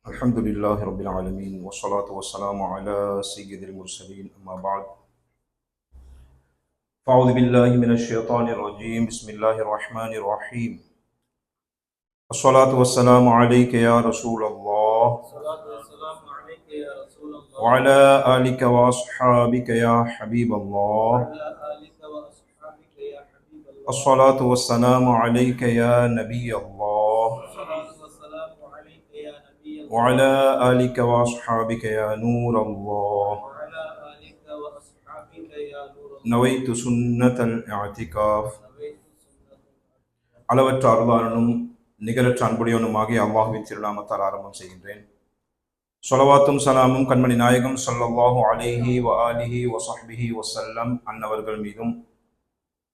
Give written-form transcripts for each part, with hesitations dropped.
الحمد لله رب العالمين والصلاة والسلام على سيد المرسلين أما بعد فأعوذ بالله من الشيطان الرجيم بسم الله الرحمن الرحيم الصلاة والسلام عليك يا رسول الله وعلى آلك وأصحابك يا حبيب الله الصلاة والسلام عليك يا نبي الله وعلى آلك وأصحابك يا نور الله نويت سنة الاعتكاف அளவற்ற அருளாளனும் நிகரற்ற அன்புடையவனுமாகிய அல்லாஹ்வின் திருநாமத்தால் ஆரம்பம் செய்கின்றேன். ஸலவாத்தும் சலாமும் கண்மணி நாயகம் ஸல்லல்லாஹு அலைஹி வஆலிஹி வஸஹ்பிஹி வஸல்லம் அன்னவர்கள் மீதும்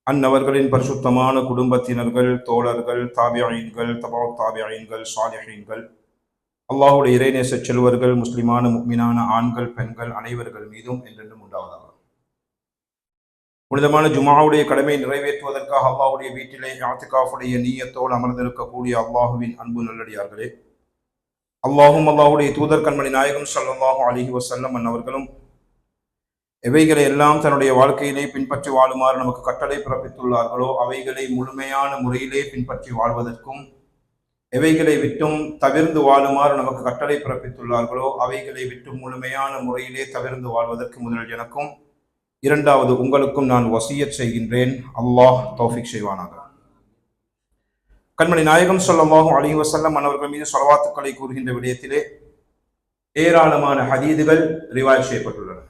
அன்னவர்களின் பரிசுத்தமான குடும்பத்தினர்கள், தோழர்கள், தாபியீன்கள், தபஅத் தாபியீன்கள், சாலிஹீன்கள், அல்லாஹ்வுடைய இறைநேச செல்வர்கள், முஸ்லிமான முஃமினான ஆண்கள், பெண்கள் அனைவர்கள் மீதும் என்றென்றும் உண்டாவதாக. புனிதமான ஜுமாவுடைய கடமையை நிறைவேற்றுவதற்காக அல்லாஹ்வுடைய வீட்டிலே இஅ்திகாஃபுடைய நீயத்தோடு அமர்ந்திருக்கக்கூடிய அல்லாஹுவின் அன்பு நல்லடியார்களே, அல்லாஹ்வுடைய தூதர் கண்மணி நாயகம் ஸல்லல்லாஹு அலைஹி வஸல்லம் அன்னவர்களும் எவைகளை எல்லாம் தன்னுடைய வாழ்க்கையிலே பின்பற்றி வாழுமாறு நமக்கு கட்டளை பிறப்பித்துள்ளார்களோ அவைகளை முழுமையான முறையிலே பின்பற்றி வாழ்வதற்கும், எவைகளை விட்டும் தவிர்ந்து வாழுமாறு நமக்கு கட்டளை பிறப்பித்துள்ளார்களோ அவைகளை விட்டும் முழுமையான முறையிலே தவிர்ந்து வாழ்வதற்கு முதலில் எனக்கும் இரண்டாவது உங்களுக்கும் நான் வசியத் செய்கின்றேன். அல்லாஹ் தௌஃபீக் செய்வானாக. கண்மணி நாயகம் ஸல்லல்லாஹு அலைஹி வஸல்லம் அன்னவர்கள் மீது ஸலவாத்துக்களை கூறுகின்ற விடயத்திலே ஏராளமான ஹதீதுகள் ரிவாயத் செய்யப்பட்டுள்ளன.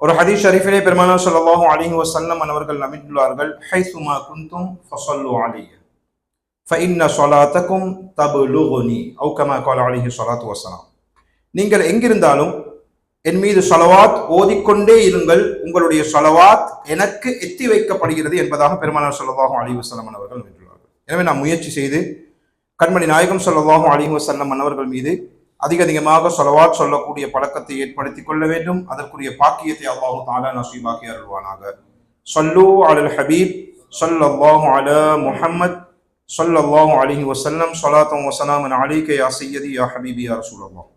ஒரு ஹதீஸ் ஷரீஃபிலே பெருமானார் ஸல்லல்லாஹு அலைஹி வஸல்லம் அன்னவர்கள் நபித்துள்ளார்கள், ஹைசுமா குன்தும் ஃபஸல்லு அலைஹி ஃபஇன்ன ஸலாத்தக்கும் தப்லுகுனி அவ் கமா ஸல்லல்லாஹு அலைஹி வஸல்லம். நீங்கள் எங்கிருந்தாலும் என் மீது ஸலவாத் ஓதிக்கொண்டே இருங்கள், உங்களுடைய ஸலவாத் எனக்கு எத்தி வைக்கப்படுகிறது என்பதாக பெருமானார் ஸல்லல்லாஹு அலைஹி வஸல்லம் அவர்கள் நபித்துள்ளார்கள். எனவே நாம் முயற்சி செய்து கண்மணி நாயகம் ஸல்லல்லாஹு அலைஹி வஸல்லம் அன்னவர்கள் மீது அதிகமாக ஸலவாத் சொல்லக்கூடிய பழக்கத்தை ஏற்படுத்திக் கொள்ள வேண்டும். அதற்குரிய பாக்கியத்தை அல்லாஹு தஆலா நஸீபாக்கி அருள்வானாக. ஸல்லு அலல் ஹபீப் ஸல்லல்லாஹு அலா முஹம்மத் ஸல்லல்லாஹு அலைஹி வஸல்லம் ஸலாத்தன் வ ஸலாமன் அலைக யா சய்யதி யா ஹபீபி யா ரசூலல்லாஹ்.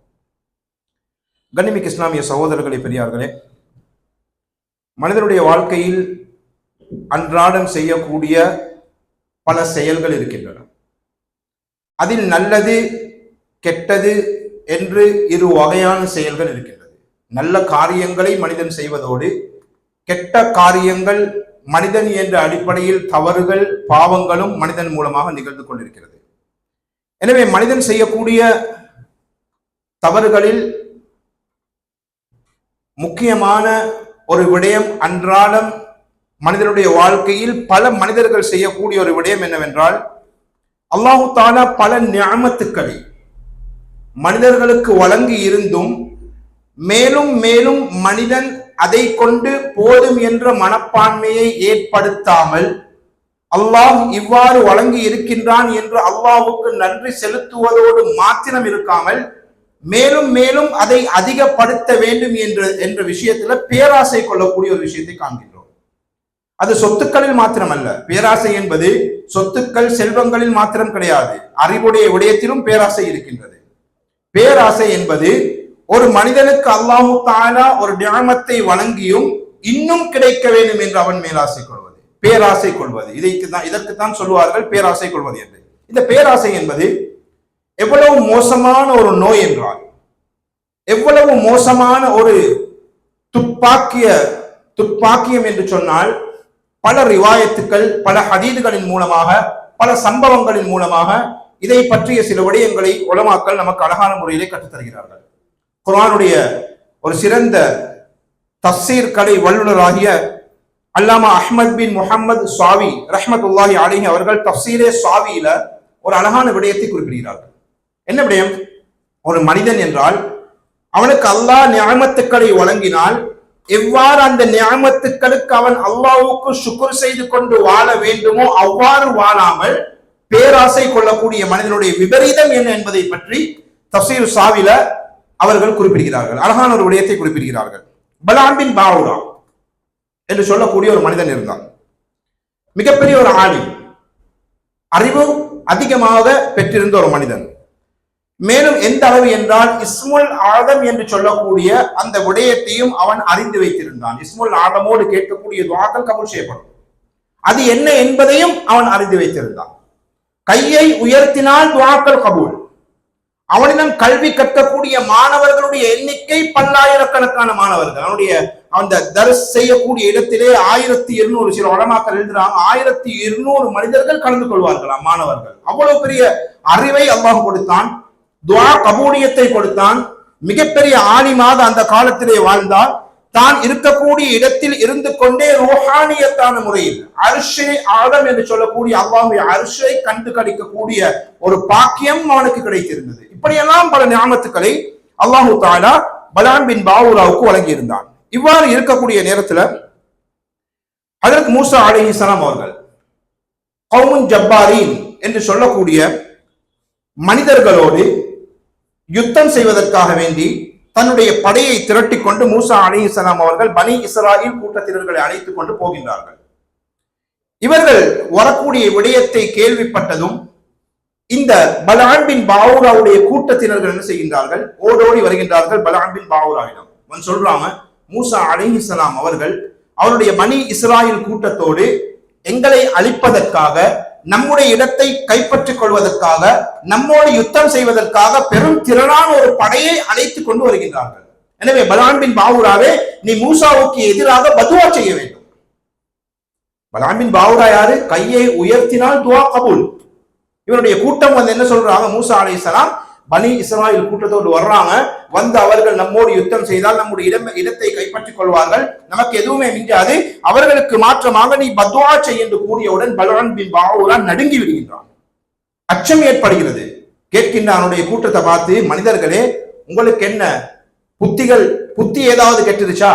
கண்ணியமிக்க இஸ்லாமிய சகோதரர்களே, பெரியார்களே, மனிதனுடைய வாழ்க்கையில் அன்றாடம் செய்யக்கூடிய பல செயல்கள் இருக்கின்றன. அதில் நல்லது கெட்டது என்று இரு வகையான செயல்கள் இருக்கின்றது. நல்ல காரியங்களை மனிதன் செய்வதோடு கெட்ட காரியங்கள் மனிதன் என்ற அடிப்படையில் தவறுகள், பாவங்களும் மனிதன் மூலமாக நிகழ்ந்து கொண்டிருக்கிறது. எனவே மனிதன் செய்யக்கூடிய தவறுகளில் முக்கியமான ஒரு விடயம், அன்றாடம் மனிதனுடைய வாழ்க்கையில் பல மனிதர்கள் செய்யக்கூடிய ஒரு விடயம் என்னவென்றால், அல்லாஹு தஆலா பல நிஅமத்துக்களை மனிதர்களுக்கு வழங்கி இருந்தும் மேலும் மேலும் மனிதன் அதை கொண்டு போதும் என்ற மனப்பான்மையை ஏற்படுத்தாமல் அல்லாஹ் இவ்வாறு வழங்கி இருக்கின்றான் என்று அல்லாஹ்வுக்கு நன்றி செலுத்துவதோடு மாத்திரம் இருக்காமல் மேலும் மேலும் அதை அதிகப்படுத்த வேண்டும் என்ற விஷயத்துல பேராசை கொள்ளக்கூடிய ஒரு விஷயத்தை காண்கின்றோம். அது சொத்துக்களில் மாத்திரமல்ல. பேராசை என்பது சொத்துக்கள், செல்வங்களில் மாத்திரம் கிடையாது. அறிவுடைய விடயத்திலும் பேராசை இருக்கின்றது. பேராசை என்பது ஒரு மனிதனுக்கு அல்லாஹு தஆலா ஒரு நிஅமத்தை வழங்கியும் இன்னும் கிடைக்க வேண்டும் என்று அவன் மேலாசை கொள்வது, பேராசை கொள்வது. இதற்குத்தான் சொல்வார்கள் பேராசை கொள்வது என்று. இந்த பேராசை என்பது எவ்வளவு மோசமான ஒரு நோய் என்றால், எவ்வளவு மோசமான ஒரு துப்பாக்கியம் என்று சொன்னால், பல ரிவாயத்துக்கள், பல ஹதீதுகளின் மூலமாக, பல சம்பவங்களின் மூலமாக இதை பற்றிய சில விடயங்களை உலமாக்கள் நமக்கு அழகான முறையிலே கற்றுத்தருகிறார்கள். குர்ஆனுடைய ஒரு சிறந்த தஃசீர் கலை வல்லுநராகிய அல்லாமா அஹ்மத் பின் முஹம்மது ஸாவி ரஹ்மத்துல்லாஹி அலைஹி அவர்கள் தஃசீரே ஸாவியில ஒரு அழகான விடயத்தை குறிப்பிடுகிறார்கள். என்ன விடயம்? ஒரு மனிதன் என்றால் அவனுக்கு அல்லாஹ் நிஅமத்துக்களை வழங்கினால் எவ்வாறு அந்த நிஅமத்துக்களுக்கு அவன் அல்லாஹ்வுக்கு ஷுக்ர் செய்து கொண்டு வாழ வேண்டுமோ அவ்வாறு வாழாமல் பேராசை கொள்ளக்கூடிய மனிதனுடைய விபரீதம் என்ன என்பதை பற்றி தஃசீர் ஸாவில அவர்கள் குறிப்பிடுகிறார்கள். அழகான ஒரு விடயத்தை குறிப்பிடுகிறார்கள். பலான் பின் பாவுரா என்று சொல்லக்கூடிய ஒரு மனிதன் இருந்தான். மிகப்பெரிய ஒரு ஆலிம், அறிவு அதிகமாக பெற்றிருந்த ஒரு மனிதன். மேலும் எந்த அளவு என்றால் இஸ்முல் ஆதம் என்று சொல்லக்கூடிய அந்த விடயத்தையும் அவன் அறிந்து வைத்திருந்தான். இஸ்முல் ஆதமோடு கேட்கக்கூடிய துஆக்கள் கபூல் செய்யப்படும், அது என்ன என்பதையும் அவன் அறிந்து வைத்திருந்தான். கையை உயர்த்தினால் துஆக்கள் கபூல். அவனிடம் கல்வி கற்கக்கூடிய மாணவர்களுடைய எண்ணிக்கை பல்லாயிரக்கணக்கான மாணவர்கள். அவனுடைய அந்த தர்ஸ் செய்யக்கூடிய இடத்திலே 1200, சில உலமாக்கள் எழுதுறாங்க 1200 மனிதர்கள் கலந்து கொள்வார்களாம், மாணவர்கள். அவ்வளவு பெரிய அறிவை அல்லாஹ் கொடுத்தான், துஆ கபூலியத்தை கொடுத்தான். மிகப்பெரிய ஆலிமாக அந்த காலத்திலே வாழ்ந்தால் தான் இருக்கக்கூடிய இடத்தில் இருந்து கொண்டே ரூஹானியத்தான முறையில் அர்ஷே ஆதம் என்று சொல்லக்கூடிய அல்லாஹ்வுடைய அர்ஷை கண்டு கழிக்கக்கூடிய ஒரு பாக்கியம் அவனுக்கு கிடைத்திருந்தது. இப்படியெல்லாம் பல நியாமத்துக்களை அல்லாஹு தஆலா பலான் பின் பாவுராவுக்கு வழங்கி இருந்தான். இவ்வாறு இருக்கக்கூடிய நேரத்தில் ஹஜ்ரத் மூசா அலைஹிஸ்ஸலாம் அவர்கள் கௌமுன் ஜப்பாரீன் என்று சொல்லக்கூடிய மனிதர்களோடு யுத்தம் செய்வதற்காக வேண்டி தன்னுடைய படையை திரட்டி கொண்டு மூசா அலைஹிஸ்ஸலாம் அவர்கள் பனி இஸ்ராயில் கூட்டத்தினர்களை அழைத்துக் கொண்டு போகின்றார்கள். இவர்கள் வரக்கூடிய விடயத்தை கேள்விப்பட்டதும் இந்த பலான் பின் பாவுராவுடைய கூட்டத்தினர்கள் என்ன செய்கின்றார்கள், ஓடோடி வருகின்றார்கள் பலான் பின் பாவுராவிடம். சொல்றாங்க, மூசா அலைஹிஸ்ஸலாம் அவர்கள் அவருடைய பனி இஸ்ராயில் கூட்டத்தோடு எங்களை அழிப்பதற்காக, நம்முடைய இடத்தை கைப்பற்றிக் கொள்வதற்காக, நம்மோடு யுத்தம் செய்வதற்காக பெரும் திரளான ஒரு படையை அழைத்துக் கொண்டு வருகின்றார்கள். எனவே பலான் பின் பாவுராவே, நீ மூசாவுக்கு எதிராக பதுவா செய்ய வேண்டும். பலான் பின் பாவுரா யாரு? கையை உயர்த்தினால் துஆ கபூல். இவருடைய கூட்டம் வந்து என்ன சொல்றாங்க, மூசா அலைஹிஸ்ஸலாம் பனி இஸ்ராயில் கூட்டத்தோடு வர்றாங்க. வந்து அவர்கள் நம்மோடு யுத்தம் செய்தால் நம்முடைய இடத்தை கைப்பற்றிக் கொள்வார்கள், நமக்கு எதுவுமே மிஞ்சாது, அவர்களுக்கு மாற்றமாக நீ பத்வா செய் என்று கூறியவுடன் பலான் பின் பாவுரா நடுங்கி விடுகின்றான். அச்சம் ஏற்படுகிறது. கேட்கின்ற அவனுடைய கூட்டத்தை பார்த்து, மனிதர்களே உங்களுக்கு என்ன புத்தி ஏதாவது கெட்டுருச்சா?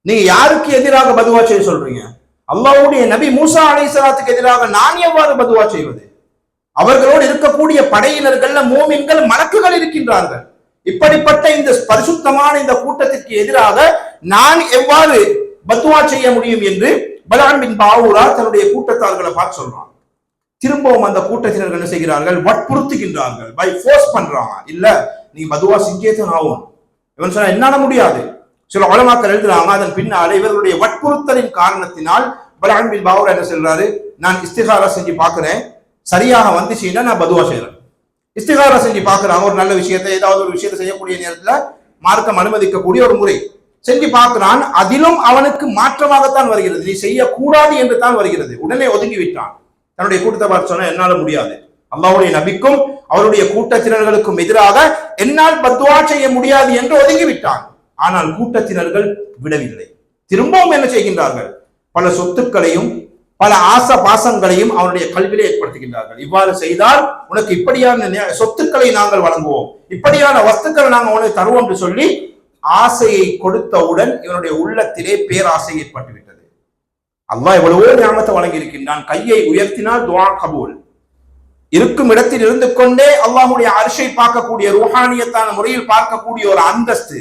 நீங்க யாருக்கு எதிராக பதுவா செய்ய சொல்றீங்க? அல்லாஹ்வுடைய நபி மூசா அலைஹிஸ்ஸலாத்துக்கு எதிராக நான் எவ்வாறு பதுவா செய்வது? அவர்களோடு இருக்கக்கூடிய படையினர்கள் மூமின்கள் மலக்குகள் இருக்கின்றார்கள். இப்படிப்பட்ட இந்த பரிசுத்தமான இந்த கூட்டத்திற்கு எதிராக நான் எவ்வாறு பத்வா செய்ய முடியும் என்று பலான் பின் பாவுரா தன்னுடைய கூட்டத்தார்களை பார்த்து சொல்றான். திரும்பவும் அந்த கூட்டத்தினர்கள் என்ன செய்கிறார்கள், வற்புறுத்துகின்றார்கள், பை ஃபோர்ஸ் பண்றாங்க. இல்ல நீ பதுவா செஞ்சேதான் ஆகும். இவன் சொன்னா என்னால முடியாது. சில உலமாக்கள் எழுதுறாங்க, அதன் பின்னால இவர்களுடைய வற்புறுத்தலின் காரணத்தினால் பலான் பின் பாவுரா என்ன சொல்றாரு, நான் இஸ்திகாரா செஞ்சு பார்க்கிறேன், சரியாக வந்துச்சுன்னா நான் பதுவா செய்யறேன். இஸ்திகாரா செஞ்சு பார்க்கிறாங்க. ஒரு நல்ல விஷயத்தை, ஏதாவது ஒரு விஷயத்தை செய்யக்கூடிய நேரத்துல மார்க்கம் அனுமதிக்கக்கூடிய ஒரு முறை செஞ்சு பார்க்கிறான். அதிலும் அவனுக்கு மாற்றமாகத்தான் வருகிறது, நீ செய்யக்கூடாது என்று தான் வருகிறது. உடனே ஒதுங்கி விட்டான். தன்னுடைய கூட்டத்தை பார்த்து சொன்னா என்னால முடியாது, அல்லாஹ்வுடைய நபிக்கும் அவருடைய கூட்டத்தினர்களுக்கும் எதிராக என்னால் பத்வா செய்ய முடியாது என்று ஒதுங்கி விட்டான். ஆனால் கூட்டத்தினர்கள் விடவில்லை. திரும்பவும் என்ன செய்கின்றார்கள், பல சொத்துக்களையும் பல ஆசை பாசங்களையும் அவனுடைய கல்வியிலே ஏற்படுத்துகின்றார்கள். இவ்வாறு செய்தால் உனக்கு இப்படியான சொத்துக்களை நாங்கள் வழங்குவோம், இப்படியான வஸ்துக்களை நாங்கள் உனக்கு தருவோம் என்று சொல்லி ஆசையை கொடுத்தவுடன் இவனுடைய உள்ளத்திலே பேராசை ஏற்பட்டு விட்டது. அல்லாஹ் எவ்வளவோ நியாமத்தை வழங்கி இருக்கின்றான். கையை உயர்த்தினால் துஆ கபூல். இருக்கும் இடத்தில் இருந்து கொண்டே அல்லாஹ்வுடைய அர்ஷை பார்க்கக்கூடிய, ரூஹானியத்தான முறையில் பார்க்கக்கூடிய ஒரு அந்தஸ்து,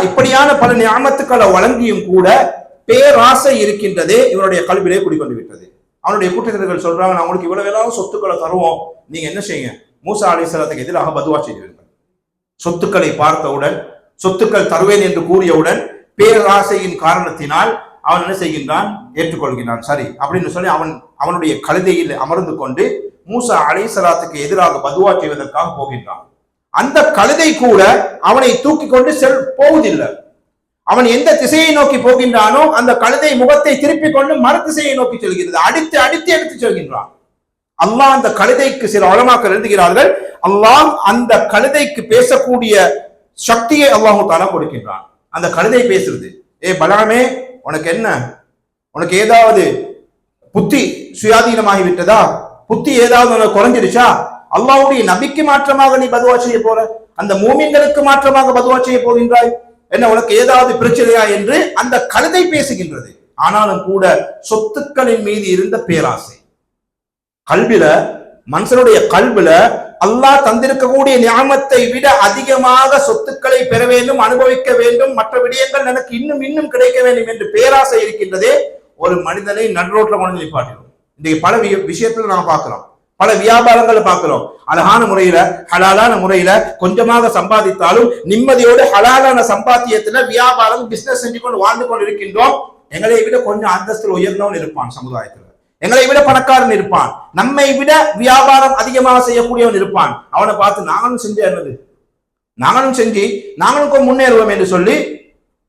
இப்படியான பல நியாமத்துக்களை வழங்கியும் கூட பேராசை இருக்கின்றதே இவனுடைய கல்வியிலே குடிக்கொண்டு விட்டது. அவனுடைய கூட்டத்தினர்கள் சொல்றாங்க, நான் உங்களுக்கு இவ்வளவு எல்லாம் சொத்துக்களை தருவோம், நீங்க என்ன செய்யுங்க, மூசா அலைஹிஸ்ஸலாத்துக்கு எதிராக பதுவா செய்வீர்கள். சொத்துக்களை பார்த்தவுடன், சொத்துக்கள் தருவேன் என்று கூறியவுடன் பேராசையின் காரணத்தினால் அவன் என்ன செய்கின்றான், ஏற்றுக்கொள்கிறான். சரி அப்படின்னு சொல்லி அவனுடைய கழுதையில் அமர்ந்து கொண்டு மூசா அலைஹிஸ்ஸலாத்துக்கு எதிராக பதுவா செய்வதற்காக போகின்றான். அந்த கழுதை கூட அவனை தூக்கி கொண்டு போவதில்லை. அவன் எந்த திசையை நோக்கி போகின்றானோ அந்த கழுதை முகத்தை திருப்பிக் கொண்டு மறு திசையை நோக்கி செல்கிறது. அடித்து அடித்து எடுத்து செல்கின்றான். அல்லாஹ் அந்த கழுதைக்கு, சில உலமாக்கள் எழுதுகிறார்கள், அல்லாஹ் அந்த கழுதைக்கு பேசக்கூடிய சக்தியை அல்லாஹ் தஆலா கொடுக்கின்றான். அந்த கழுதை பேசுறது, ஏ பலாமே உனக்கு என்ன, உனக்கு ஏதாவது புத்தி சுயாதீனமாகி விட்டதா, புத்தி ஏதாவது உனக்கு குறைஞ்சிருச்சா, அல்லாஹ்வுடைய நபிக்கு மாற்றமாக நீ பதுவா செய்ய போற, அந்த மூமின்களுக்கு மாற்றமாக பதுவா செய்ய போகின்றாய், என்ன உனக்கு ஏதாவது பிரச்சனையா என்று அந்த கழுதை பேசுகின்றது. ஆனாலும் கூட சொத்துக்களின் மீது இருந்த பேராசை, கல்வில, மனுஷனுடைய கல்வில அல்லாஹ் தந்திருக்கக்கூடிய நியாமத்தை விட அதிகமாக சொத்துக்களை பெற வேண்டும், அனுபவிக்க வேண்டும், மற்ற விடயங்கள் எனக்கு இன்னும் இன்னும் கிடைக்க வேண்டும் என்று பேராசை இருக்கின்றதே ஒரு மனிதனை நடுரோட்டில் கொண்டு நிப்பாட்டிடும். இன்றைக்கு பல விஷயத்துல நாம பார்க்கிறோம், பல வியாபாரங்களை பார்க்கிறோம். அழகான முறையில ஹலாலான முறையில கொஞ்சமாக சம்பாதித்தாலும் நிம்மதியோடு ஹலாலான சம்பாத்தியத்துல வியாபாரம் பிசினஸ் செஞ்சு கொண்டு வாழ்ந்து கொண்டு இருக்கின்றோம். எங்களை விட கொஞ்சம் அந்தஸ்தில் உயர்ந்தவன் இருப்பான் சமுதாயத்துல, எங்களை விட பணக்காரன் இருப்பான், நம்மை விட வியாபாரம் அதிகமாக செய்யக்கூடியவன் இருப்பான். அவனை பார்த்து நாங்களும் செஞ்சு என்னது, நாங்களும் செஞ்சு நாங்களும் முன்னேறுவோம் என்று சொல்லி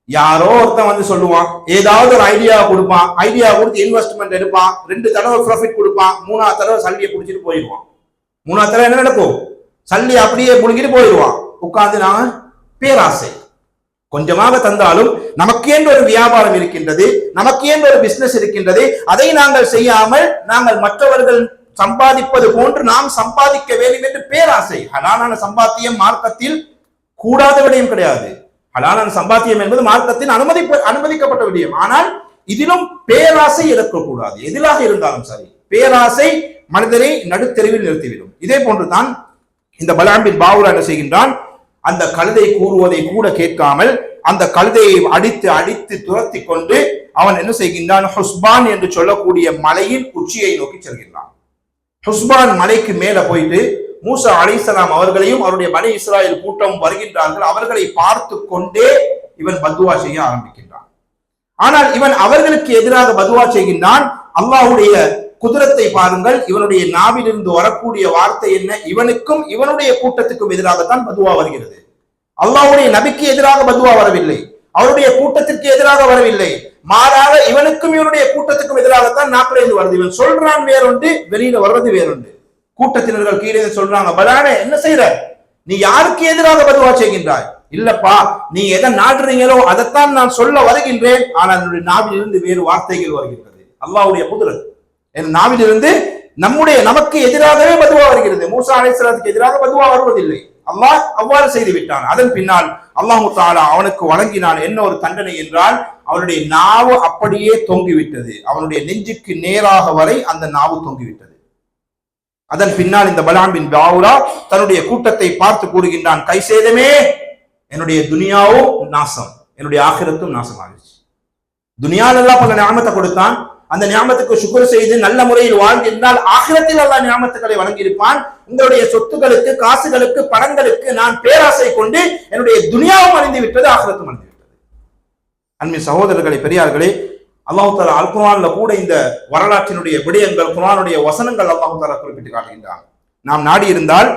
யாரோ ஒருத்தன் வந்து சொல்லுவான், ஏதாவது ஒரு ஐடியா கொடுப்பான், ஐடியா கொடுத்து இன்வெஸ்ட்மெண்ட் எடுப்பான், 2 தடவை ப்ராஃபிட் கொடுப்பான், 3ஆவது தடவை சல்லியை பிடிச்சிட்டு போயிடுவான். 3ஆவது தடவை என்ன நடக்கும், சல்லி அப்படியே புடுங்கிட்டு போயிடுவான். உட்கார்ந்து நாங்க பேராசை கொஞ்சமாக தந்தாலும் நமக்கு என்று ஒரு வியாபாரம் இருக்கின்றது, நமக்கு என்று ஒரு பிசினஸ் இருக்கின்றது, அதை நாங்கள் செய்யாமல் நாங்கள் மற்றவர்கள் சம்பாதிப்பது போன்று நாம் சம்பாதிக்க வேண்டும் என்று பேராசை. ஹலாலான சம்பாத்தியம் மார்க்கத்தில் கூடாத விடயம் கிடையாது. ஹலாலான சம்பாத்தியம் என்பது மார்க்கத்தின் அனுமதிக்கப்பட்ட விடயம். ஆனால் இதிலும் பேராசை இருக்கக்கூடாது. எதிலாக இருந்தாலும் சரி, பேராசை மனிதரை நடுத்தெருவில் நிறுத்திவிடும். இதே போன்றுதான் இந்த பலஆம் பின் பாவுரா என்ன செய்கின்றான், அந்த கழுதை கூறுவதை கூட கேட்காமல் அந்த கழுதையை அடித்து அடித்து துரத்தி கொண்டு அவன் என்ன செய்கின்றான், ஹுஸ்பான் என்று சொல்லக்கூடிய மலையின் உச்சியை நோக்கி செல்கின்றான். ஹுஸ்பான் மலைக்கு மேல போயிட்டு மூசா அலைஹிஸ்ஸலாம் அவர்களையும் அவருடைய பனி இஸ்ராயல் கூட்டம் வருகின்றார்கள். அவர்களை பார்த்து கொண்டே இவன் பதுவா செய்ய ஆரம்பிக்கின்றான். ஆனால் இவன் அவர்களுக்கு எதிராக பதுவா செய்கின்றான். அல்லாஹ்வுடைய குதிரத்தை பாருங்கள், இவனுடைய நாவிலிருந்து வரக்கூடிய வார்த்தை என்ன, இவனுக்கும் இவனுடைய கூட்டத்துக்கும் எதிராகத்தான் பதுவா வருகிறது. அல்லாஹ்வுடைய நபிக்கு எதிராக பதுவா வரவில்லை, அவருடைய கூட்டத்திற்கு எதிராக வரவில்லை, மாறாக இவனுக்கும் இவனுடைய கூட்டத்துக்கும் எதிராகத்தான் நாக்கிலிருந்து வருது. இவன் சொல்றான் வேறொன்று, வெளியில வர்றது வேறொன்று. கூட்டத்தினர்கள் கீழே சொல்றாங்க, பலானே என்ன செய்யற, நீ யாருக்கு எதிராக பதுவா செய்கின்றாய்? இல்லப்பா, நீ எதை நாடுறீங்களோ அதைத்தான் நான் சொல்ல வருகின்றேன், ஆனால் என்னுடைய நாவிலிருந்து வேறு வார்த்தைகள் வருகின்றது. அல்லாஹ்வுடைய குதிரத், என் நாவிலிருந்து நமக்கு எதிராகவே பதுவா வருகிறது. மூசா அலைஹிஸ்ஸலாத்துக்கு எதிராக பதுவா வருவதில்லை. அல்லாஹ் அவ்வாறு செய்து விட்டான். அதன் பின்னால் அல்லாஹு தஆலா அவனுக்கு வழங்கினான் என்ன ஒரு தண்டனை என்றால், அவனுடைய நாவு அப்படியே தொங்கிவிட்டது. அவனுடைய நெஞ்சுக்கு நேராக வரை அந்த நாவு தொங்கிவிட்டது. அதன் பின்னால் இந்த பலஆம் பின் பாவுரா தன்னுடைய கூட்டத்தை பார்த்து கூறுகின்றான், கை சேதமே, என்னுடைய துனியாவும் நாசம், என்னுடைய ஆகிரத்தும் நாசம் ஆகிடுச்சு. துனியாவில் அல்லாஹ் பல நியாமத்தை கொடுத்தான், அந்த நியாமத்துக்கு சுக்ர் செய்து நல்ல முறையில் வாழ்ந்திருந்தால் ஆகிரத்தில் அல்லாஹ் நியாமத்துக்களை வழங்கியிருப்பான். உங்களுடைய சொத்துக்களுக்கு, காசுகளுக்கு, பணங்களுக்கு நான் பேராசை கொண்டு என்னுடைய துனியாவும் அழிந்து விட்டது, ஆகிரத்தும் அழிந்து விட்டது. அன்பின் சகோதரர்களே, பெரியார்களே, அல்லாஹ் தஆலா அல் குர்ஆன்ல கூட இந்த வரலாற்றினுடைய விடயங்கள், குர்ஆனுடைய வசனங்கள் அல்லாஹ் தஆலா குறிப்பிட்டு காட்டுகின்றான். நாம் நாடி இருந்தால்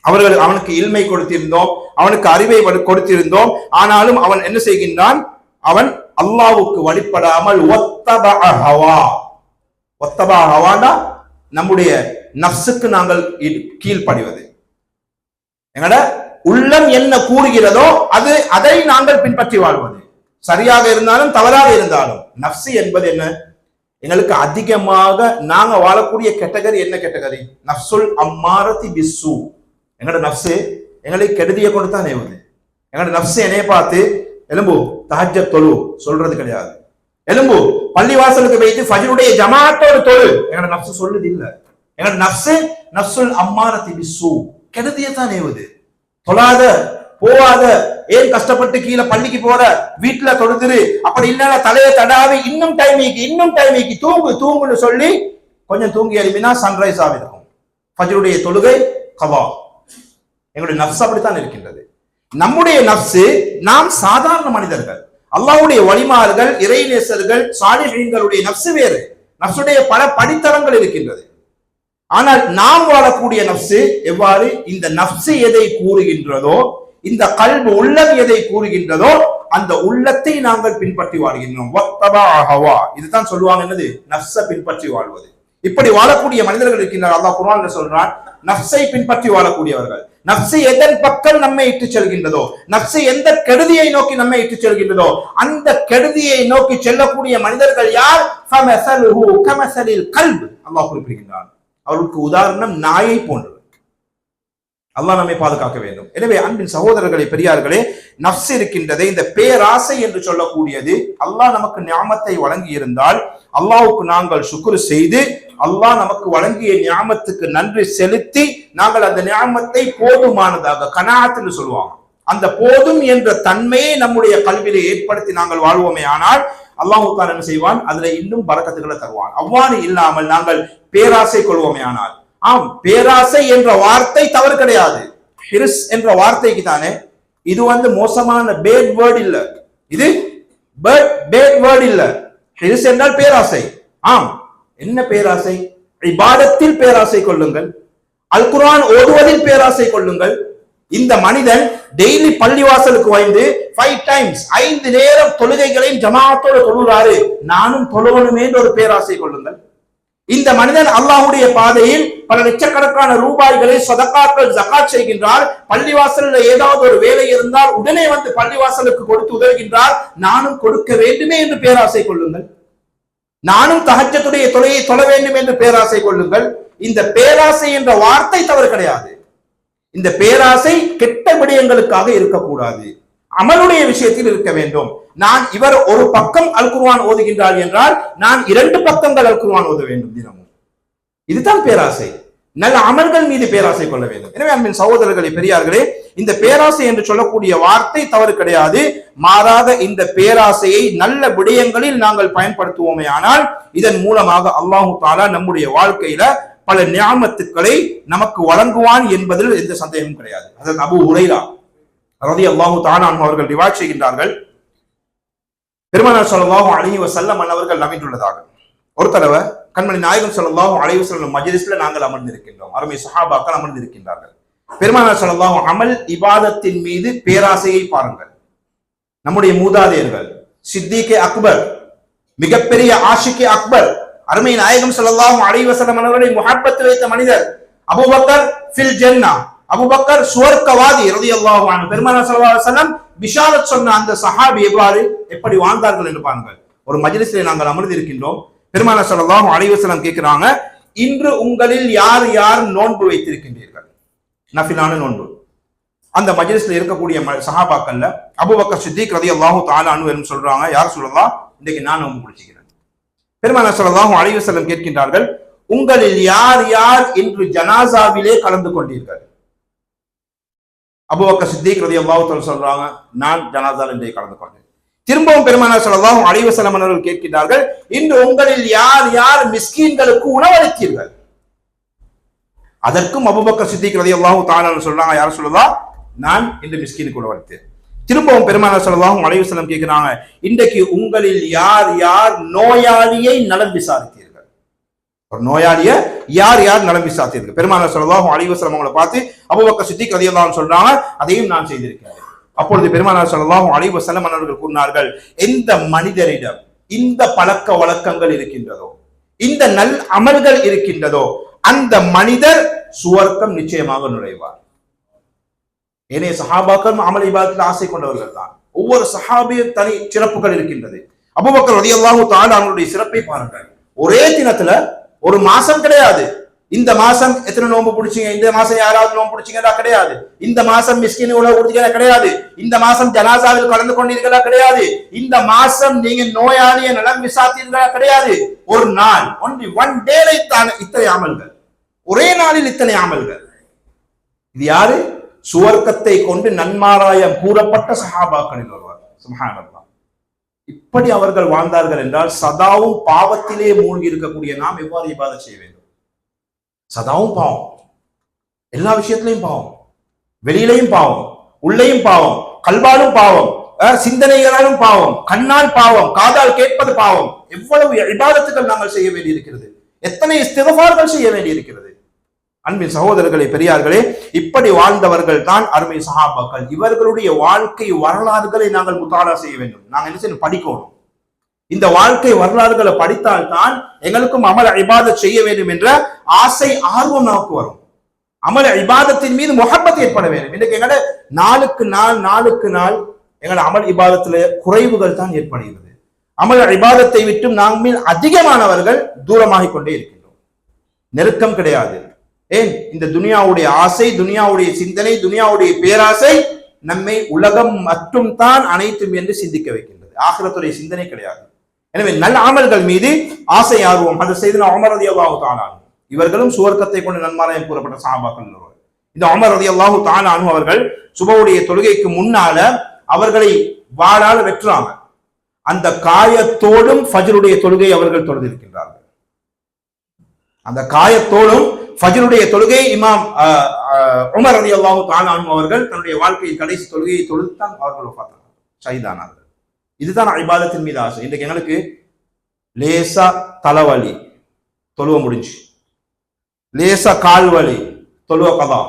அவனுக்கு இல்மை கொடுத்திருந்தோம், அவனுக்கு அறிவை கொடுத்திருந்தோம். ஆனாலும் அவன் என்ன செய்கின்றான், அவன் அல்லாஹ்வுக்கு வழிபடாமல் ஒத்தபா ஹவானா நம்முடைய நஃப்ஸுக்கு நாங்கள் கீழ்ப்படிவது, எங்கட உள்ளம் என்ன கூறுகிறதோ அதை நாங்கள் பின்பற்றி வாழ்வது, சரியாக இருந்தாலும் தவறாக இருந்தாலும். நஃப்ஸ் என்பது என்ன, எங்களுக்கு அதிகமாக நாங்க வாழக்கூடிய கேட்டகரி என்ன கேட்டகரி, நஃப்ஸுல் அம்மாரதி பிஸ்ஸூ. எங்கட நஃப்ஸ் எங்களுக்கு கெடுதியை கொண்டு தான் ஏவுது. எங்கட நஃப்ஸ் என்னைய பார்த்து எலும்பு தஹஜ்ஜத் தொழு சொல்றது கிடையாது, எலும்பு பள்ளிவாசலுக்கு வைத்து ஃபஜ்ருடைய ஜமாஅத்தோடு தொழு, எங்கட நஃப்ஸ் சொல்லுது இல்ல. எங்கட நஃப்ஸ் நஃப்ஸுல் அம்மாரதி பிஸ்ஸூ, கெடுதியை தான் ஏவுது. தொழாத, போவாத, ஏன் கஷ்டப்பட்டு கீழே பள்ளிக்கு போற, வீட்டுல தொழுதுரு, அப்படி இல்லைன்னா தலையை தடாவி இன்னும் டைமிக்கு தூங்குன்னு சொல்லி கொஞ்சம் தூங்கி எழுப்பினா சன்ரைஸ் ஆகிருக்கும். ஃபஜ்ருடைய தொழுகை கவா. எங்களுடைய நஃப்ஸ் அப்படித்தான் இருக்கின்றது. நம்முடைய நஃப்ஸ், நாம் சாதாரண மனிதர்கள், அல்லாஹ்வுடைய வலிமார்கள், இறைநேசர்கள், சாலிஹீன்களுடைய நஃப்ஸ் வேறு. நஃப்ஸுடைய பல படித்தரங்கள் இருக்கின்றது. ஆனால் நாம் வாழக்கூடிய நஃப்ஸ் எவ்வாறு, இந்த நஃப்ஸ் எதை கூறுகின்றதோ, இந்த கல்பு உள்ளம் எதை கூறுகின்றதோ அந்த உள்ளத்தை நாங்கள் பின்பற்றி வாழ்கின்றோம். இதுதான் சொல்லுவாங்க என்னது, நஃப்ஸை பின்பற்றி வாழ்வது. இப்படி வாழக்கூடிய மனிதர்கள் இருக்கின்றார். அல்லாஹ் குர்ஆன்ல சொல்றான், நஃப்ஸை பின்பற்றி வாழக்கூடியவர்கள். நஃப்ஸ் எதன் பக்கம் நம்மை இட்டு செல்கின்றதோ, நஃப்ஸ் எந்த கெடுதியை நோக்கி நம்மை இட்டு செல்கின்றதோ அந்த கெடுதியை நோக்கி செல்லக்கூடிய மனிதர்கள் யார், ஃபமஸலுஹு கமஸலில் கல்ப். அல்லாஹ் குறிப்பிடுகின்றான், அவருக்கு உதாரணம் நாயை போன்றது. அல்லாஹ் நம்மை பாதுகாக்க வேண்டும். எனவே அன்பின் சகோதரர்களே, பெரியார்களே, நஃப்ஸ் இருக்கின்றதே, இந்த பேராசை என்று சொல்லக்கூடியது, அல்லாஹ் நமக்கு நியாமத்தை வழங்கி இருந்தால் அல்லாஹ்வுக்கு நாங்கள் சுக்ர் செய்து அல்லாஹ் நமக்கு வழங்கிய நியாமத்துக்கு நன்றி செலுத்தி நாங்கள் அந்த நியாமத்தை போதுமானதாக கனாத் என்று சொல்லுவாங்க, அந்த போதும் என்ற தன்மையை நம்முடைய கல்வியிலே ஏற்படுத்தி நாங்கள் வாழ்வோமே ஆனால் அல்லாஹ் தஆலா என்ன செய்வான், அதுல இன்னும் பரக்கத்துகளை தருவான். அவ்வாறு இல்லாமல் நாங்கள் பேராசை கொள்வோமே ஆனால், ஆம், பேராசை என்ற வார்த்தை தவறு கிடையாது. ஹிர்ஸ் என்ற வார்த்தைக்கு தானே இது மோசமான பேட் வேர்ட் இல்ல, இது பேட் வேர்ட் இல்ல. ஹிர்ஸ் என்றால் பேராசை. ஆம், என்ன பேராசை? இபாதத்தில் பேராசை கொள்ளுங்கள், அல் குர்ஆன் ஓதுவதில் பேராசை கொள்ளுங்கள். இந்த மனிதன் டெய்லி பள்ளிவாசலுக்கு வந்து 5 times 5 நேரம் தொழுகைகளையும் ஜமாஅத்தோடு தொழுகிறாரு, நானும் தொழுவணுமே என்ற ஒரு பேராசை கொள்ளுங்கள். இந்த மனிதன் அல்லாஹ்வுடைய பாதையில் பல லட்சக்கணக்கான ரூபாய்களை சதகாக்கள் ஜகாத் செய்கின்றார், பள்ளிவாசலில் ஏதாவது ஒரு வேலை இருந்தால் உடனே வந்து பள்ளிவாசலுக்கு கொடுத்து உதவுகின்றார், நானும் கொடுக்க வேண்டுமே என்று பேராசை கொள்ளுங்கள். நானும் தஹஜ்ஜுடைய தொழுகையை தொழ வேண்டும் என்று பேராசை கொள்ளுங்கள். இந்த பேராசை என்ற வார்த்தை தவறு கிடையாது. இந்த பேராசை கெட்ட விடயங்களுக்காக இருக்கக்கூடாது, அமலுடைய விஷயத்தில் இருக்க வேண்டும். நான் இவர் ஒரு பக்கம் அல் குர்ஆன் ஓதுகின்றார் என்றால் நான் 2 பக்கங்கள் அல் குர்ஆன் ஓத வேண்டும் தினமும். இதுதான் பேராசை. நல்ல அமல்கள் மீது பேராசை கொள்ள வேண்டும். எனவே அன்பின் சகோதரர்களே, பெரியார்களே, இந்த பேராசை என்று சொல்லக்கூடிய வார்த்தை தவறு கிடையாது. மாறாக இந்த பேராசையை நல்ல விடயங்களில் நாங்கள் பயன்படுத்துவோமே ஆனால் இதன் மூலமாக அல்லாஹ் தஆலா நம்முடைய வாழ்க்கையில பல நியாமத்துக்களை நமக்கு வழங்குவான் என்பதில் எந்த சந்தேகமும் கிடையாது. ஹஜ்ரத் அபூ ஹுரைரா ரலியல்லாஹு தஆலா அன்ஹு அவர்கள் ரிவாயத் செய்கின்றார்கள், பெருமானார் ஸல்லல்லாஹு அலைஹி வஸல்லம் அவர்கள் நபித்துள்ளதாக ஒரு தடவை கண்மணி நாயகம் ஸல்லல்லாஹு அலைஹி வஸல்லம் மஜ்லிஸ்ல நாங்கள் அமர்ந்திருக்கின்றோம், அருமை சஹாபாக்கள் அமர்ந்திருக்கின்றார்கள். பெருமானார் ஸல்லல்லாஹு அமல் இபாதத்தின் மீது பேராசையை பாருங்கள். நம்முடைய மூதாதையர்கள் சித்திகே அக்பர், மிகப்பெரிய ஆஷிகே அக்பர், அருமை நாயகம் ஸல்லல்லாஹு அலைஹி வஸல்லம் அவர்களை முஹப்பத் வைத்த மனிதர் அபூபக்கர் ஃபில் ஜன்னா, அபூபக்கர் சுவர்க்கவாதி ரலியல்லாஹு அன்ஹு. பெருமானார் ஸல்லல்லாஹு அலைஹி வஸல்லம் பிஷாரத் சொன்ன அந்த சஹாபி எப்படி வாழ்ந்தார்கள் என்று பாருங்கள். ஒரு மஜ்லிஸிலே நாங்கள் அமர்ந்திருக்கின்றோம், பெருமானார் ஸல்லல்லாஹு அலைஹி வஸல்லம் கேட்கிறாங்க, இன்று உங்களில் யார் யார் நோன்பு வைத்திருக்கின்றீர்கள், நஃபிலான நோன்பு. அந்த மஜ்லிஸ்ல இருக்கக்கூடிய சஹாபாக்கள்ல அபூபக்கர் சித்திக் ரலியல்லாஹு தஆலா அன்ஹு சொல்றாங்க, யார் சொல்லலாம், இன்னைக்கு நான் நோன்பு பிடிச்சிக்கிறேன். பெருமானார் ஸல்லல்லாஹு அலைஹி வஸல்லம் கேட்கின்றார்கள், உங்களில் யார் யார் இன்று ஜனாசாவிலே கலந்து கொண்டீர்கள்? அபூபக்கர் சித்திக் ரலியல்லாஹு தஆலா சொல்றாங்க, நான் ஜனாசாவில் இன்றைக்கு கலந்து கொண்டேன். திரும்பவும் பெருமானார் ஸல்லல்லாஹு அலைஹி வஸல்லம் அவர்கள் கேட்கிறார்கள், இன்று உங்களில் யார் யார் மிஸ்கீன்களுக்கு உணவளித்தீர்கள்? அதற்கும் அபூபக்கர் சித்திக் ரலியல்லாஹு தஆலா சொல்றாங்க, யார் சொல்லலாம், நான் இன்று மிஸ்கீனுக்கு உணவளித்தேன். திரும்பவும் பெருமானார் ஸல்லல்லாஹு அலைஹி வஸல்லம் கேட்கிறாங்க, இன்றைக்கு உங்களில் யார் யார் நோயாளியை நலம் விசாரித்தீர்கள்? ஒரு நோயாளியை யார் யார் நலம் விசாரித்தீர்கள்? பெருமானார் ஸல்லல்லாஹு அலைஹி வஸல்லம் அவங்களை பார்த்து அபூபக்கர் சித்திக் ரலியல்லாஹு அன்ஹு சொல்றாங்க, அதையும் நான் செய்திருக்கிறேன். அப்பொழுது பெருமானார் ஸல்லல்லாஹு அலைஹி வஸல்லம் அவர்கள் கூறினார்கள், எந்த மனிதரிடம் இந்த பழக்க வழக்கங்கள் இருக்கின்றதோ, இந்த நல் அமல்கள் இருக்கின்றதோ, அந்த மனிதர் சுவர்க்கம் நிச்சயமாக நுழைவார். ஏனைய சஹாபாக்கள் அமல் இபாதத்தில் ஆசை கொண்டவர்கள் தான். ஒவ்வொரு சஹாபியும் தனி சிறப்புகள் இருக்கின்றது. அபூபக்கர் ரலியல்லாஹு தஆலா அவங்களுடைய சிறப்பை பாருங்கள். ஒரே தினத்துல ஒரு மாசம் கிடையாது, இந்த மாசம் எத்தனை நோன்பு பிடிச்சீங்க, இந்த மாசம் யாராவது நோன்பு பிடிச்சீங்களா கிடையாது, இந்த மாசம் மிஸ்கின் உணவு கொடுத்தீங்களா கிடையாது, இந்த மாசம் ஜனாசாவில் கலந்து கொண்டீர்களா கிடையாது, இந்த மாசம் நீங்க நோயாளியை நலம் விசாரித்தீர்களா கிடையாது. ஒரு நாள், ஒன்லி ஒன் டேல இத்தனை அமல்கள், ஒரே நாளில் இத்தனை அமல்கள். இது யாரு? சுவர்க்கத்தை கொண்டு நன்மாராயம் கூறப்பட்ட சஹாபாக்களில் ஒருவர். சுப்ஹானல்லாஹ். இப்படி அவர்கள் வாழ்ந்தார்கள் என்றால் சதாவும் பாவத்திலே மூழ்கி இருக்கக்கூடிய நாம் எவ்வாறு இபாதத் செய்ய வேண்டும்? சதாவும் பாவம், எல்லா விஷயத்திலையும் பாவம், வெளியிலையும் பாவம், உள்ளேயும் பாவம், கல்வாலும் பாவம், சிந்தனைகளாலும் பாவம், கண்ணால் பாவம், காதால் கேட்பது பாவம். எவ்வளவு இபாதத்துகள் நாங்கள் செய்ய வேண்டியிருக்கிறது, எத்தனை இஸ்திக்ஃபார்கள் செய்ய வேண்டியிருக்கிறது. அன்பின் சகோதரர்களே, பெரியார்களே, இப்படி வாழ்ந்தவர்கள் தான் அருமை சஹாபாக்கள். இவர்களுடைய வாழ்க்கை வரலாறுகளை நாங்கள் முத்தாலா செய்ய வேண்டும். நாங்கள் என்ன செய்யணும்? படிக்கணும். இந்த வாழ்க்கை வரலாறுகளை படித்தால் தான் எங்களுக்கும் அமல் இபாதத் செய்ய வேண்டும் என்ற ஆசை, ஆர்வம் நமக்கு வரும். அமல் இபாதத்தின் மீது முஹப்பத் ஏற்பட வேண்டும். இன்னைக்கு எங்களோட நாளுக்கு நாள் எங்களோட அமல் இபாதத்துல குறைவுகள் தான் ஏற்படுகிறது. அமல் இபாதத்தை விட்டு நாங்கள் அதிகமானவர்கள் தூரமாகிக் கொண்டே இருக்கின்றோம். நெருக்கம் கிடையாது. ஏன்? இந்த துனியாவுடைய ஆசை, துனியாவுடைய சிந்தனை, துனியாவுடைய பேராசை நம்மை உலகம் மட்டும் தான் அனைத்தும் என்று சிந்திக்க வைக்கின்றது. ஆகிரத்துடைய சிந்தனை கிடையாது. எனவே நல்ல அமல்கள் மீது ஆசை ஆர்வம். அது செய்தனா உமர் ரலியல்லாஹு தஆலா இவர்களும் சுவர்க்கத்தை கொண்டு நன்மாராயம் கூறப்பட்ட சஹாபாக்கள். இந்த உமர் ரலியல்லாஹு தஆலா அன்ஹு அவர்கள் சுபஹுடைய தொழுகைக்கு முன்னால அவர்களை வாளால் வெட்டுறாங்க. அந்த காயத்தோடும் ஃபஜ்ருடைய தொழுகை அவர்கள் தொழுதிருக்கின்றார்கள். அந்த காயத்தோடும் ஃபஜ்ருடைய தொழுகை இமாம் உமர் ரலியல்லாஹு தஆலா அன்ஹு அவர்கள் தன்னுடைய வாழ்க்கையின் கடைசி தொழுகையை தொழுதுதான் அவர்கள் வஃபாத்தானார்கள், ஷஹீதானார்கள். இதுதான் இபாதத்தின் மீது ஆசை. இன்றைக்கு எங்களுக்கு லேசா தலைவலி தொழுவ முடிஞ்சு, லேசா கால் வலி தொழுவ கதா,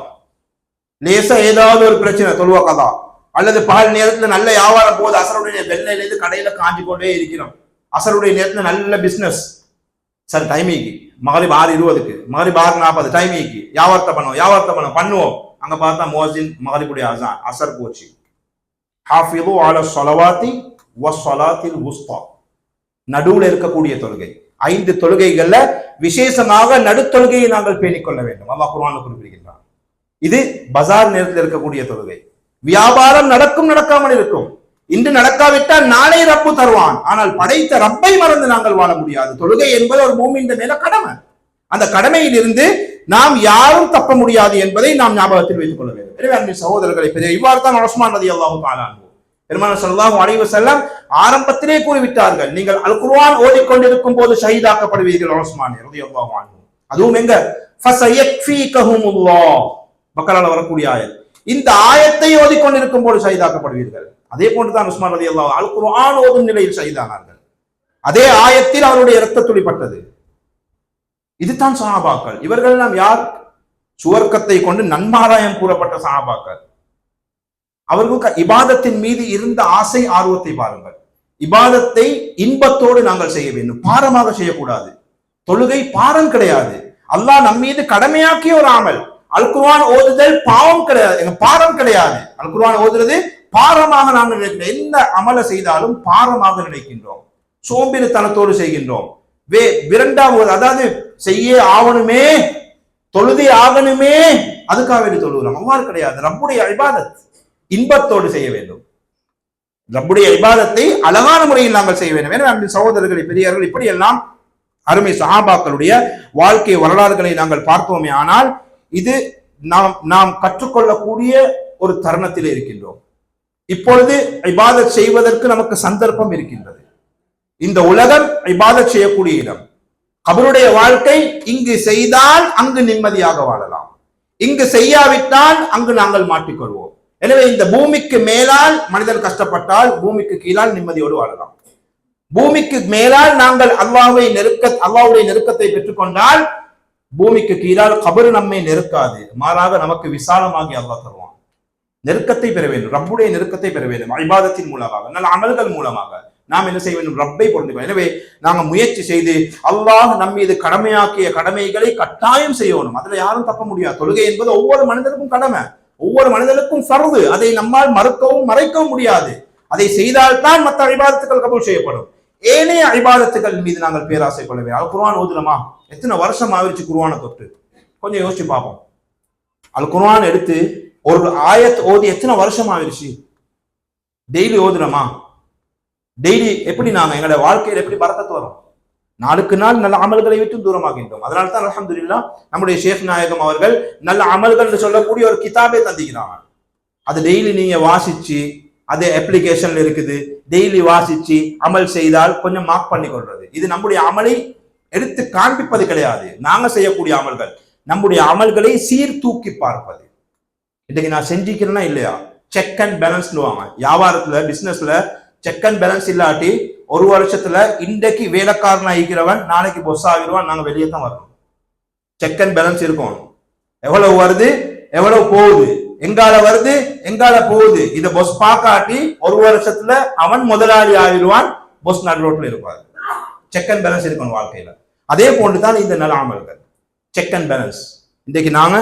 லேசா ஏதாவது ஒரு பிரச்சனை தொழுவ கதா, அல்லது பகல் நேரத்துல நல்ல வியாபாரம் போது அசருடைய வெள்ளையிலேருந்து கடையில காஞ்சி கொண்டே இருக்கிறோம், அசருடைய நேரத்துல நல்ல பிசினஸ் சார் டைமிக்கு மகரிப் 6:20 மகரிப் 6:40 டைமிக்கு வியாபாரத்தை பண்ணுவோம். அங்க பார்த்தா மோசின் மகரிபுடைய அசான் அசர் போச்சு. ஹாஃபிது அலா ஸலவாத்தி வஸ்ஸலாத்தில் வுஸ்தா, நடுவுல இருக்கக்கூடிய தொழுகை 5 தொழுகைகள்ல விசேஷமாக நடுத்தொழுகையை நாங்கள் பேணிக்கொள்ள வேண்டும். அல்லாஹ் குர்ஆன்ல குறிப்பிடுகின்றான். இது பஜார் நேரத்தில் இருக்கக்கூடிய தொழுகை. வியாபாரம் நடக்கும் நடக்காமல் இருக்கும். இன்று நடக்காவிட்டால் நாளை ரப்பு தருவான். ஆனால் படைத்த ரப்பை மறந்து நாங்கள் வாழ முடியாது. தொழுகை என்பது ஒரு மூமின் மேல கடமை. அந்த கடமையில் இருந்து நாம் யாரும் தப்ப முடியாது என்பதை நாம் ஞாபகத்தில் வைத்துக் கொள்ள வேண்டும். எனவே அன்பின் சகோதரர்களை இவ்வாறு தான் உஸ்மான் ரலியல்லாஹு தஆலா அன்ஹு பெருமானார் ஸல்லல்லாஹு அலைஹி வஸல்லம் ஆரம்பத்திலே கூறிவிட்டார்கள், நீங்கள் அல் குர்ஆன் ஓதிக்கொண்டிருக்கும் போது ஷஹீதாக்கப்படுவீர்கள் உஸ்மான் ரலியல்லாஹு அன்ஹு. அதுவும் எங்க ஃபஸயக்ஃபீகஹுமுல்லாஹ் பக்கரால வரக்கூடிய ஆயத். இந்த ஆயத்தை ஓதிக்கொண்டிருக்கும் போது ஷஹீதாக்கப்படுவீர்கள். அதே போன்றுதான் உஸ்மான் ரலியல்லாஹு அல் குர்ஆன் ஓதும் நிலையில் ஷஹீதானார்கள். அதே ஆயத்தில் அவருடைய இரத்த துளிப்பட்டது. இதுதான் சஹாபாக்கள். இவர்கள் எல்லாம் யார்? சுவர்க்கத்தை கொண்டு நன்மாராயம் கூறப்பட்ட சஹாபாக்கள். அவர்களுக்கு இபாதத்தின் மீது இருந்த ஆசை ஆர்வத்தை பாருங்கள். இபாதத்தை இன்பத்தோடு நாங்கள் செய்ய வேண்டும், பாரமாக செய்யக்கூடாது. தொழுகை பாரம் கிடையாது, அல்லாஹ் நம் மீது கடமையாக்கிய ஒரு அமல். அல் குர்ஆன் ஓதுதல் பாவம் கிடையாது, பாரம் கிடையாது. அல் குர்ஆன் ஓதுறது பாரமாக நாங்கள் நினைக்கிறோம். என்ன அமலை செய்தாலும் பாரமாக நினைக்கின்றோம், சோம்பேறித்தனத்தோடு செய்கின்றோம். விரண்டாவது, அதாவது செய்ய ஆகணுமே, தொழுதே ஆகணுமே, அதுக்காக வேண்டி தொழுகிறோம். அவ்வாறு கிடையாது. ரப்புடைய இபாதத் இன்பத்தோடு செய்ய வேண்டும். ரப்புடைய இபாதத்தை அழகான முறையில் நாங்கள் செய்ய வேண்டும். எனவே அன்பின் சகோதரர்களை, பெரியார்கள், இப்படி எல்லாம் அருமை சஹாபாக்களுடைய வாழ்க்கை வரலாறுகளை நாங்கள் பார்த்தோமே ஆனால் இது நாம் கற்றுக்கொள்ளக்கூடிய ஒரு தருணத்தில் இருக்கின்றோம். இப்பொழுது இபாதத் செய்வதற்கு நமக்கு சந்தர்ப்பம் இருக்கின்றது. இந்த உலகம் இபாதத் செய்யக்கூடிய இடம். கபருடைய வாழ்க்கை இங்கு செய்தால் அங்கு நிம்மதியாக வாழலாம், இங்கு செய்யாவிட்டால் அங்கு நாங்கள் மாட்டிக்கொள்வோம். எனவே இந்த பூமிக்கு மேலால் மனிதன் கஷ்டப்பட்டால் பூமிக்கு கீழால் நிம்மதியோடு வாழலாம். பூமிக்கு மேலால் நாங்கள் அல்லாஹ்வுடைய நெருக்கத்தை பெற்றுக்கொண்டால் பூமிக்கு கீழால் கபரு நம்மை நெருக்காது, மாறாக நமக்கு விசாலமாகி அல்லாஹ் தருவான். நெருக்கத்தை பெற வேண்டும், ரப்புடைய நெருக்கத்தை பெற வேண்டும். இபாதத்தின் மூலமாக, நல்ல அமல்கள் மூலமாக நாம் என்ன செய்ய வேண்டும்? ரப்பை பொருந்துவோம். எனவே நாங்கள் முயற்சி செய்து அல்லாஹ் நம் மீது கடமையாக்கிய கடமைகளை கட்டாயம் செய்யணும். அதுல யாரும் தப்ப முடியாது. தொழுகை என்பது ஒவ்வொரு மனிதனுக்கும் கடமை, ஒவ்வொரு மனிதனுக்கும் ஃபர்து. அதை நம்மால் மறுக்கவும் மறைக்கவும் முடியாது. அதை செய்தால்தான் மற்ற இபாதத்துக்கள் கபூல் செய்யப்படும். ஏனைய இபாதத்துக்கள் மீது நாங்கள் பேராசை கொள்ள வேண்டும். அல் குர்ஆன் ஓதுனமா? எத்தனை வருஷம் ஆயிடுச்சு குர்ஆனை தொட்டு? கொஞ்சம் யோசிச்சு பார்ப்போம். அல் குர்ஆன் எடுத்து ஒரு ஆயத் ஓதி எத்தனை வருஷம் ஆயிடுச்சு? டெய்லி ஓதுனமா? டெய்லி எப்படி நாங்க எங்களோட வாழ்க்கையில் எப்படி பரக்கத்து வரும்? நாளுக்கு நாள் நல்ல அமல்களை விட்டு தூரமாகின்றோம். அதனால தான் அல்ஹம்துலில்லாஹ் நம்முடைய ஷேக் நாயகம் அவர்கள் நல்ல அமல்கள் என்று சொல்லக்கூடிய ஒரு கிதாபை தந்திக்கிறாங்க. அது டெய்லி நீங்க வாசிச்சு, அது அப்ளிகேஷன்ல இருக்குது, டெய்லி வாசிச்சு அமல் செய்தால் கொஞ்சம் மார்க் பண்ணி கொள்றது. இது நம்முடைய அமலை எடுத்து காண்பிப்பது கிடையாது. நாங்க செய்யக்கூடிய அமல்கள் நம்முடைய அமல்களை சீர்தூக்கி பார்ப்பது. இன்னைக்கு நான் செஞ்சிக்கிறேன்னா இல்லையா, செக் அண்ட் பேலன்ஸ் வியாபாரத்துல பிசினஸ்ல செக் அண்ட் பேலன்ஸ் இல்லாட்டி ஒரு வருஷத்துல இன்றைக்கு வேலைக்காரன் ஆகிக்கிறவன் நாளைக்கு பொஸ் ஆகிடுவான். நாங்க வெளியே தான் வரணும். செக் அண்ட் பேலன்ஸ் இருக்கும். எவ்வளவு வருது, எவ்வளவு போகுது, எங்கால வருது, எங்கால போகுது, இத பொஸ் பார்க்காட்டி ஒரு வருஷத்துல அவன் முதலாளி ஆகிடுவான், பொஸ் நடு ரோட்ல இருப்பாரு. செக் அண்ட் பேலன்ஸ் இருக்கணும் வாழ்க்கையில. அதே போன்றுதான் இந்த நல்ல அமல்கள், செக் அண்ட் பேலன்ஸ். இன்றைக்கு நாங்க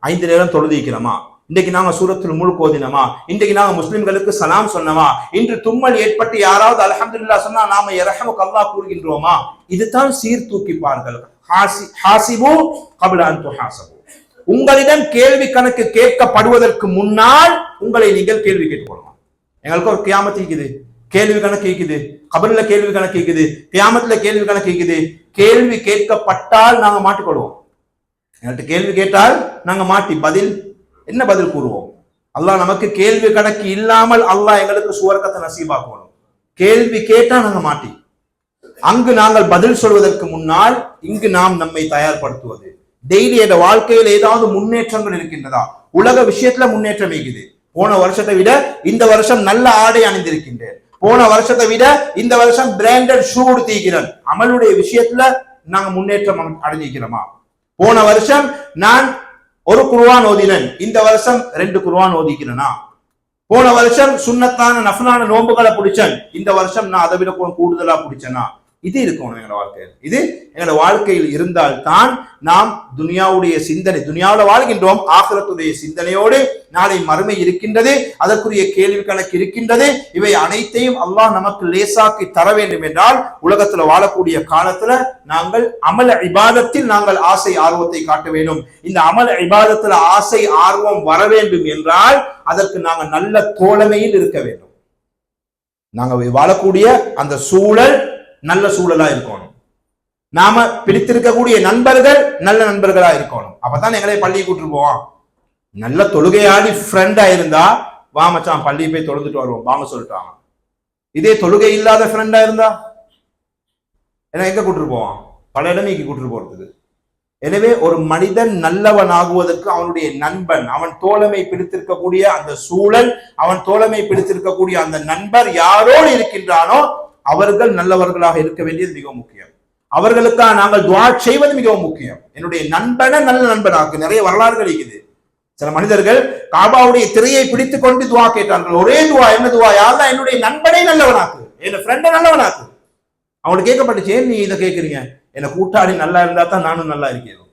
5 நேரம் தொழுதிக்கிறோமா? இன்றைக்கு நாங்க சூரத்துல் முல்க் ஓதினோமா? இன்றைக்கு நாங்க முஸ்லிம்களுக்கு சலாம் சொன்னோமா? இன்று தும்மல் ஏற்பட்டு யாராவது அல்ஹம்துலில்லாஹ் சொன்னா நாம யர்ஹமுக அல்லாஹ் கூறுகின்றோமா? இதுதான் சீர்தூக்கி பாருங்கள். ஹாசிபு கப்ல அன் துஹாசபு. உங்களிடம் கேள்வி கணக்கு கேட்கப்படுவதற்கு முன்னால் உங்களை நீங்கள் கேள்வி கேட்டுக்கொள்ளலாம். எங்களுக்கு ஒரு கியாமத் இருக்குது, கேள்வி கணக்கு இருக்குது, கபர்ல கேள்வி கணக்கு இருக்குது, கியாமத்துல கேள்வி கணக்கு இருக்குது. கேள்வி கேட்கப்பட்டால் நாங்க மாட்டிக்கொள்வோம். எங்கள்கிட்ட கேள்வி கேட்டால் நாங்க மாட்டி பதில் என்ன பதில் கூறுவோம்? அல்லாஹ் நமக்கு கேள்வி கணக்கு இல்லாமல் அல்லாஹ் எங்களுக்கு சுவர்க்கத்தை நசீபாக்கணும். கேள்வி கேட்டா நாங்க மாட்டி அங்கு நாங்கள் பதில் சொல்வதற்கு முன்னால் இங்கு நாம் நம்மை தயார்படுத்துவது. டெய்லி என்ற வாழ்க்கையில் ஏதாவது முன்னேற்றங்கள் இருக்கின்றதா? உலக விஷயத்துல முன்னேற்றம் இருக்குது. போன வருஷத்தை விட இந்த வருஷம் நல்ல ஆடை அணிந்திருக்கின்றேன், போன வருஷத்தை விட இந்த வருஷம் பிராண்டட் ஷூ தீக்கிறேன். அமலுடைய விஷயத்துல நாங்க முன்னேற்றம் அடைஞ்சிக்கிறோமா? போன வருஷம் நான் ஒரு குர்ஆன் ஓதினேன், இந்த வருஷம் 2 குர்ஆன் ஓதிக்கிறேனா? போன வருஷம் சுன்னத்தான நஃபிலான நோன்புகளை பிடிச்சேன், இந்த வருஷம் நான் அதை விட கூடுதலா பிடிச்சேனா? இது இருக்கணும் எங்களோட வாழ்க்கையில். இது எங்களோட வாழ்க்கையில் இருந்தால் தான் நாம் துனியாவுடைய சிந்தனை, துனியாவில் வாழ்கின்றோம், ஆகிரத்துடைய சிந்தனையோடு நாளை மறுமை இருக்கின்றது, அதற்குரிய கேள்வி கணக்கு இருக்கின்றது. இவை அனைத்தையும் அல்லாஹ் நமக்கு லேசாக்கி தர வேண்டும் என்றால் உலகத்துல வாழக்கூடிய காலத்துல நாங்கள் அமல் இபாதத்தில் நாங்கள் ஆசை ஆர்வத்தை காட்ட வேண்டும். இந்த அமல் இபாதத்துல ஆசை ஆர்வம் வர வேண்டும் என்றால் அதற்கு நாங்கள் நல்ல தோழமையில் இருக்க வேண்டும். நாங்கள் வாழக்கூடிய அந்த சூழல் நல்ல சூழலா இருக்கணும். நாம பிடித்திருக்கக்கூடிய நண்பர்கள் நல்ல நண்பர்களா இருக்கணும். அப்பதான் எங்களை பள்ளியை கூட்டு போவோம். நல்ல தொழுகையாடி ஃப்ரெண்டா இருந்தா வா மச்சான் பள்ளியை போய் தொழுந்துட்டு வருவோம் வாங்க சொல்லிட்டாங்க. இதே தொழுகை இல்லாத ஃப்ரெண்டா இருந்தா ஏன்னா எங்க கூட்டு போவான்? பல இடமைக்கு கூட்டு போறதுக்கு. எனவே ஒரு மனிதன் நல்லவன் ஆகுவதற்கு அவனுடைய நண்பன், அவன் தோழமை பிடித்திருக்கக்கூடிய அந்த சூழல், அவன் தோழமை பிடித்திருக்கக்கூடிய அந்த நண்பர் யாரோடு இருக்கின்றானோ அவர்கள் நல்லவர்களாக இருக்க வேண்டியது மிகவும் முக்கியம். அவர்களுக்காக நாங்கள் துஆ செய்வது மிகவும் முக்கியம். என்னுடைய நண்பனை நல்ல நண்பனாக்கு. நிறைய வரலாறுகள் இருக்குது. சில மனிதர்கள் காபாவுடைய திரையை பிடித்துக் கொண்டு துஆ கேட்டார்கள். ஒரே துஆ, என்ன துஆ? யா அல்லாஹ் என்னுடைய நண்பனை நல்லவனாக்கு, என் ஃப்ரெண்டை நல்லவனாக்கு. அவனுக்கு கேட்கப்பட்டுச்சு, ஏன் நீ இதை கேட்கிறீங்க? என கூட்டாளி நல்லா இருந்தா தான் நானும் நல்லா இருக்கிறேன்.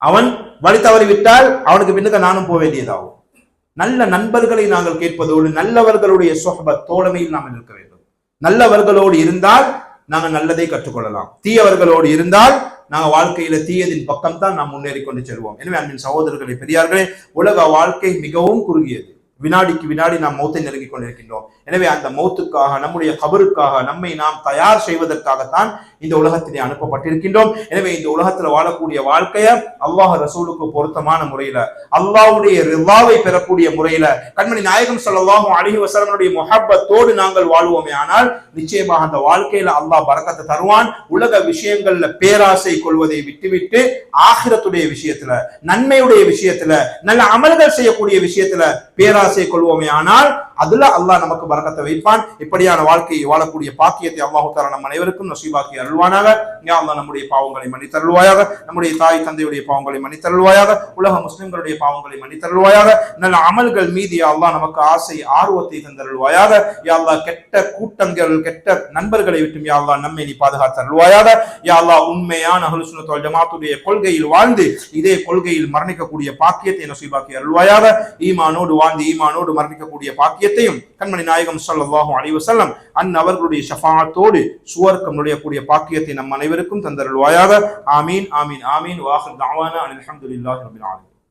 அவன் வழி தவறி விட்டால் அவனுக்கு பின்னுக்கு நானும் போக வேண்டியதாகும். நல்ல நண்பர்களை நாங்கள் கேட்பதோடு நல்லவர்களுடைய சொஹபத் தோழமையில் நாம் இருக்க வேண்டும். நல்லவர்களோடு இருந்தால் நாங்கள் நல்லதை கற்றுக்கொள்ளலாம். தீயவர்களோடு இருந்தால் நாங்கள் வாழ்க்கையில தீயதின் பக்கம் தான் நாம் முன்னேறி கொண்டு செல்வோம். எனவே அன்பின் சகோதரர்களே, பெரியார்களே, உலக வாழ்க்கை மிகவும் குறுகியது. வினாடிக்கு வினாடி நாம் மௌத்தை நெருங்கிக் கொண்டிருக்கின்றோம். எனவே அந்த மௌத்துக்காக, நம்முடைய கபருக்காக நம்மை நாம் தயார் செய்வதற்காகத்தான் இந்த உலகத்திலே அனுப்பப்பட்டிருக்கின்றோம். எனவே இந்த உலகத்துல வாழக்கூடிய வாழ்க்கைய அல்லாஹ் ரசூலுக்கு பொருத்தமான முறையில, அல்லாஹ்வுடைய ரிதாவை பெறக்கூடிய முறையில, கண்மணி நாயகம் ஸல்லல்லாஹு அலைஹி வஸல்லமுடைய முஹப்பத்தோடு நாங்கள் வாழ்வோமே ஆனால் நிச்சயமாக அந்த வாழ்க்கையில அல்லாஹ் பரக்கத்தை தருவான். உலக விஷயங்கள்ல பேராசை கொள்வதை விட்டுவிட்டு ஆகிரத்துடைய விஷயத்துல, நன்மையுடைய விஷயத்துல, நல்ல அமல்கள் செய்யக்கூடிய விஷயத்துல பேராசை கொள்வோமே ஆனால் அதுல அல்லாஹ் நமக்கு பரக்கத்தை வைப்பான். இப்படியான வாழ்க்கையை வாழக்கூடிய பாக்கியத்தை அல்லாஹ் தஆலா நம் அனைவருக்கும் நசீபாக்கி அருள்வானாக. யா அல்லாஹ் நம்முடைய பாவங்களை மன்னித்தருள்வாயாக, நம்முடைய தாய் தந்தையுடைய பாவங்களை மன்னித்தருள்வாயாக, உலக முஸ்லிம்களுடைய பாவங்களை மன்னித்தருள்வாயாக. நல்ல அமல்கள் மீது யா அல்லாஹ் நமக்கு ஆசை ஆர்வத்தை தந்தருள்வாயாக. யா அல்லாஹ் கெட்ட கூட்டங்கள், கெட்ட நண்பர்களை விட்டு யா அல்லாஹ் நம்மை நீ பாதுகாத்தருள்வாயாக. யா அல்லாஹ் உண்மையான அஹ்லுஸ் சுன்னத் வல் ஜமாஅத்துடைய கொள்கையில் வாழ்ந்து இதே கொள்கையில் மரணிக்கக்கூடிய பாக்கியத்தை நசீபாக்கி அருள்வாயாக. ஈமானோடு வாழ்ந்து ஈமானோடு மரணிக்கக்கூடிய பாக்கியத்தையும் கண்மணி நாயகம் ஸல்லல்லாஹு அலைஹி வஸல்லம் அவர்களுடைய ஷஃபாஅத்தோடு சுவர்க்கம் நுழையக்கூடிய பாக்கியத்தை நம் அனைவருக்கும் தந்தருள்வாயாக. ஆமீன் ஆமீன் ஆமீன். வாஹிர் தஅவானா அல்ஹம்துலில்லாஹி ரப்பில் ஆலமீன்.